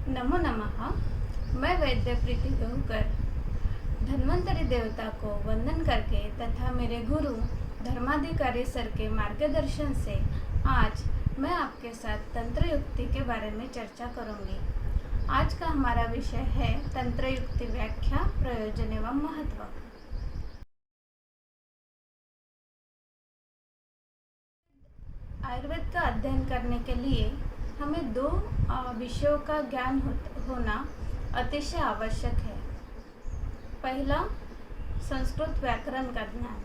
नमो नमः। मैं वैद्य प्रीति गहुकर धन्वंतरी देवता को वंदन करके तथा मेरे गुरु धर्माधिकारी सर के मार्गदर्शन से आज मैं आपके साथ तंत्र युक्ति के बारे में चर्चा करूंगी। आज का हमारा विषय है तंत्र युक्ति व्याख्या, प्रयोजन एवं महत्व। आयुर्वेद का अध्ययन करने के लिए हमें दो विषयों का ज्ञान होना अतिशय आवश्यक है। पहला संस्कृत व्याकरण का ज्ञान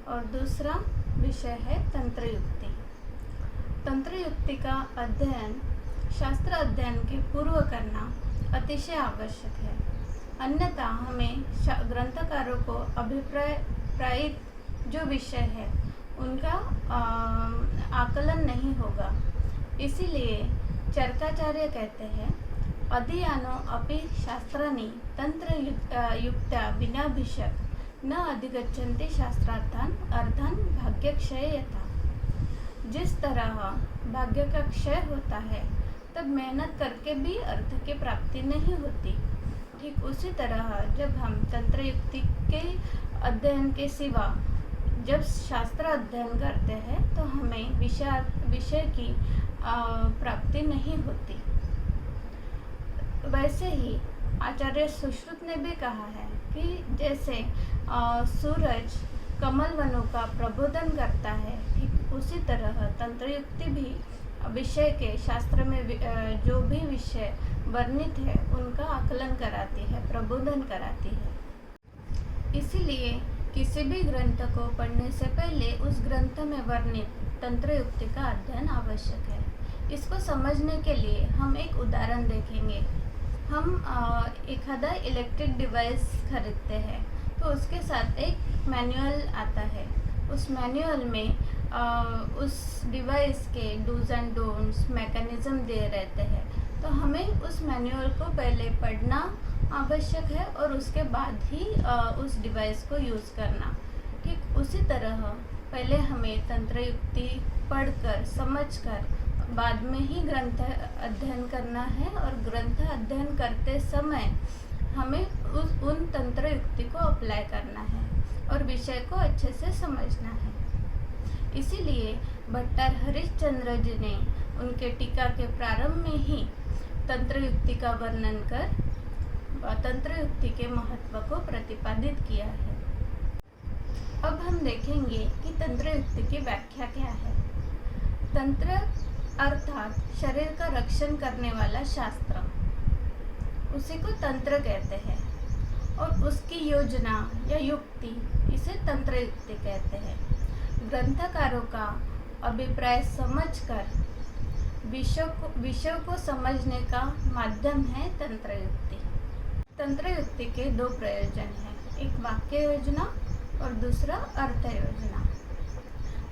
और दूसरा विषय है तंत्र युक्ति। तंत्र युक्ति का अध्ययन शास्त्र अध्ययन के पूर्व करना अतिशय आवश्यक है, अन्यथा हमें ग्रंथकारों को अभिप्रायित जो विषय है उनका आकलन नहीं होगा। इसीलिए चरकाचार्य कहते हैं, अधियानो अपि शास्त्राणि तंत्र युक्त्या विनाभिषक न अधिगच्छन्ति शास्त्रार्थान अर्थान भाग्यक्षय यथा। जिस तरह भाग्य का क्षय होता है तब मेहनत करके भी अर्थ की प्राप्ति नहीं होती, ठीक उसी तरह जब हम तंत्र युक्ति के अध्ययन के सिवा जब शास्त्र अध्ययन करते हैं तो हमें विषय की प्राप्ति नहीं होती। वैसे ही आचार्य सुश्रुत ने भी कहा है कि जैसे सूरज कमल वनों का प्रबोधन करता है, ठीक उसी तरह तंत्र युक्ति भी विषय के शास्त्र में जो भी विषय वर्णित है उनका आकलन कराती है, प्रबोधन कराती है। इसीलिए किसी भी ग्रंथ को पढ़ने से पहले उस ग्रंथ में वर्णित तंत्र युक्ति का अध्ययन आवश्यक है। इसको समझने के लिए हम एक उदाहरण देखेंगे। हम एखादा इलेक्ट्रिक डिवाइस खरीदते हैं तो उसके साथ एक मैनुअल आता है। उस मैनुअल में उस डिवाइस के डूज एंड डोंट्स मैकेनिज्म दे रहते हैं, तो हमें उस मैनुअल को पहले पढ़ना आवश्यक है और उसके बाद ही उस डिवाइस को यूज़ करना। ठीक उसी तरह पहले हमें तंत्र युक्ति पढ़कर समझकर बाद में ही ग्रंथ अध्ययन करना है और ग्रंथ अध्ययन करते समय हमें उन तंत्र युक्ति को अप्लाई करना है और विषय को अच्छे से समझना है। इसीलिए भट्टर हरिश्चंद्र जी ने उनके टीका के प्रारंभ में ही तंत्र युक्ति का वर्णन कर तंत्र युक्ति के महत्व को प्रतिपादित किया है। अब हम देखेंगे कि तंत्र युक्ति की व्याख्या क्या है। तंत्र अर्थात शरीर का रक्षण करने वाला शास्त्र, उसी को तंत्र कहते हैं और उसकी योजना या युक्ति इसे तंत्र युक्ति कहते हैं। ग्रंथकारों का अभिप्राय समझकर विषय को समझने का माध्यम है तंत्र युक्ति। तंत्र युक्ति के दो प्रयोजन हैं, एक वाक्य योजना और दूसरा अर्थ योजना।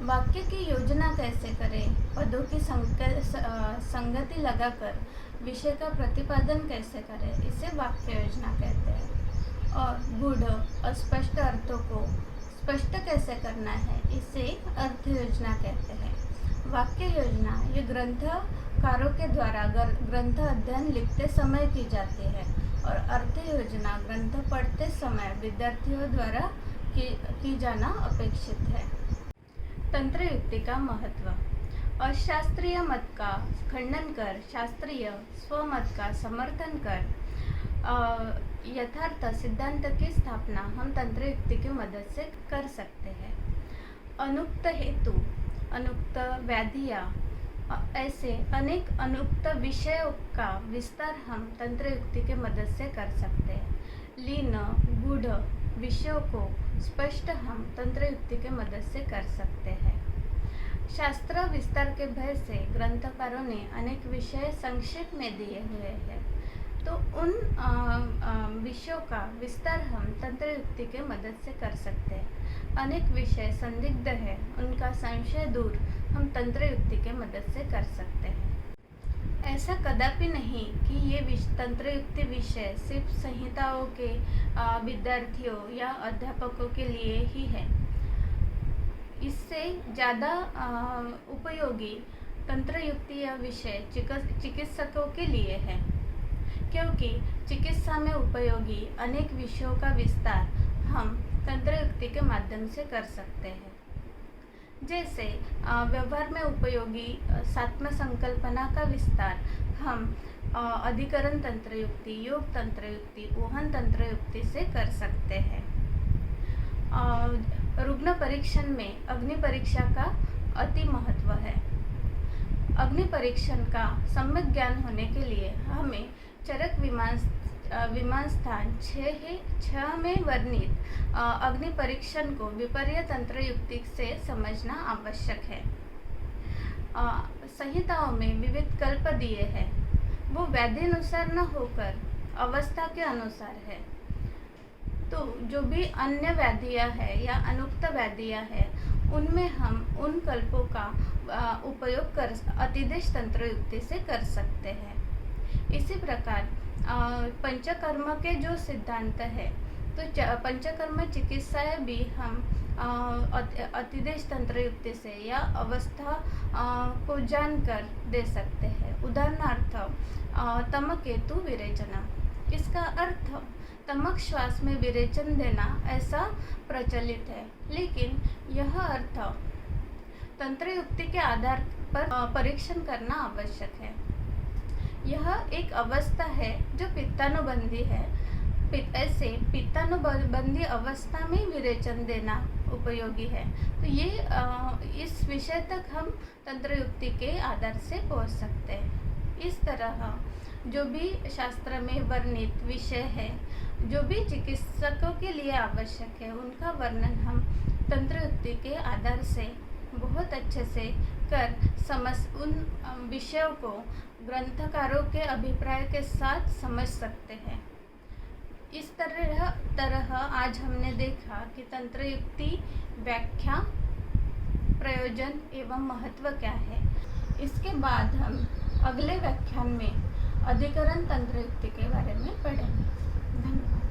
वाक्य की योजना कैसे करें, पदों की संगति लगाकर विषय का प्रतिपादन कैसे करें, इसे वाक्य योजना कहते हैं। और गूढ़ अस्पष्ट अर्थों को स्पष्ट कैसे करना है, इसे अर्थ योजना कहते हैं। वाक्य योजना ये ग्रंथकारों के द्वारा ग्रंथ अध्ययन लिखते समय की जाती है और अर्थ योजना ग्रंथ पढ़ते समय विद्यार्थियों द्वारा की जाना अपेक्षित है। तंत्र युक्ति का महत्व। अशास्त्रीय मत का खंडन कर शास्त्रीय स्वमत का समर्थन कर यथार्थ सिद्धांत की स्थापना हम तंत्र युक्ति की मदद से कर सकते हैं। अनुक्त हेतु, अनुक्त व्याधियाँ, ऐसे अनेक अनुक्त विषयों का विस्तार हम तंत्र युक्ति के मदद से कर सकते हैं। लीन गूढ़ विषयों को स्पष्ट हम तंत्र युक्ति के मदद से कर सकते हैं। शास्त्र विस्तार के भय से ग्रंथकारों ने अनेक विषय संक्षेप में दिए हुए हैं, तो उन विषयों का विस्तार हम तंत्र युक्ति के मदद से कर सकते हैं। अनेक विषय संदिग्ध है, उनका संशय दूर हम तंत्र युक्ति के मदद से कर सकते हैं। ऐसा कदापि नहीं कि ये तंत्र युक्ति विषय सिर्फ संहिताओं के विद्यार्थियों या अध्यापकों के लिए ही है। इससे ज़्यादा उपयोगी तंत्र युक्ति या विषय चिकित्सकों के लिए है। क्योंकि चिकित्सा में उपयोगी अनेक विषयों का विस्तार हम तंत्र युक्ति के माध्यम से कर सकते हैं। जैसे व्यवहार में उपयोगी सात्म संकल्पना का विस्तार हम अधिकरण तंत्र युक्ति, योग तंत्र युक्ति, ऊहन तंत्र युक्ति से कर सकते हैं। रुग्ण परीक्षण में अग्नि परीक्षा का अति महत्व है। अग्नि परीक्षण का सम्यक ज्ञान होने के लिए हमें चरक विमान स्थान 6 में वर्णित अग्नि परीक्षण को विपर्य तंत्र युक्ति से समझना आवश्यक है। संहिताओं में विविध कल्प दिए हैं, वो व्याधि अनुसार न होकर अवस्था के अनुसार है। तो जो भी अन्य व्याधियाँ है या अनुक्त व्याधियाँ है, उनमें हम उन कल्पों का उपयोग कर अतिदेश तंत्र युक्ति से कर सकते हैं। इसी प्रकार पंचकर्म के जो सिद्धांत है, तो पंचकर्म चिकित्साएं भी हम अतिदेश तंत्र युक्ति से या अवस्था को जानकर दे सकते हैं। उदाहरणार्थ तमकेतु विरेचना, इसका अर्थ तमक श्वास में विरेचन देना ऐसा प्रचलित है, लेकिन यह अर्थ तंत्र युक्ति के आधार पर परीक्षण करना आवश्यक है। यह एक अवस्था है जो पित्तानुबंधी है। ऐसे पित्तानुबंधी अवस्था में विरेचन देना उपयोगी है। तो ये इस विषय तक हम तंत्र युक्ति के आधार से पहुंच सकते हैं। इस तरह जो भी शास्त्र में वर्णित विषय है, जो भी चिकित्सकों के लिए आवश्यक है, उनका वर्णन हम तंत्र युक्ति के आधार से बहुत अच्छे से कर उन विषयों को ग्रंथकारों के अभिप्राय के साथ समझ सकते हैं। इस तरह आज हमने देखा कि तंत्र युक्ति व्याख्या, प्रयोजन एवं महत्व क्या है। इसके बाद हम अगले व्याख्यान में अधिकरण तंत्र युक्ति के बारे में पढ़ेंगे। धन्यवाद।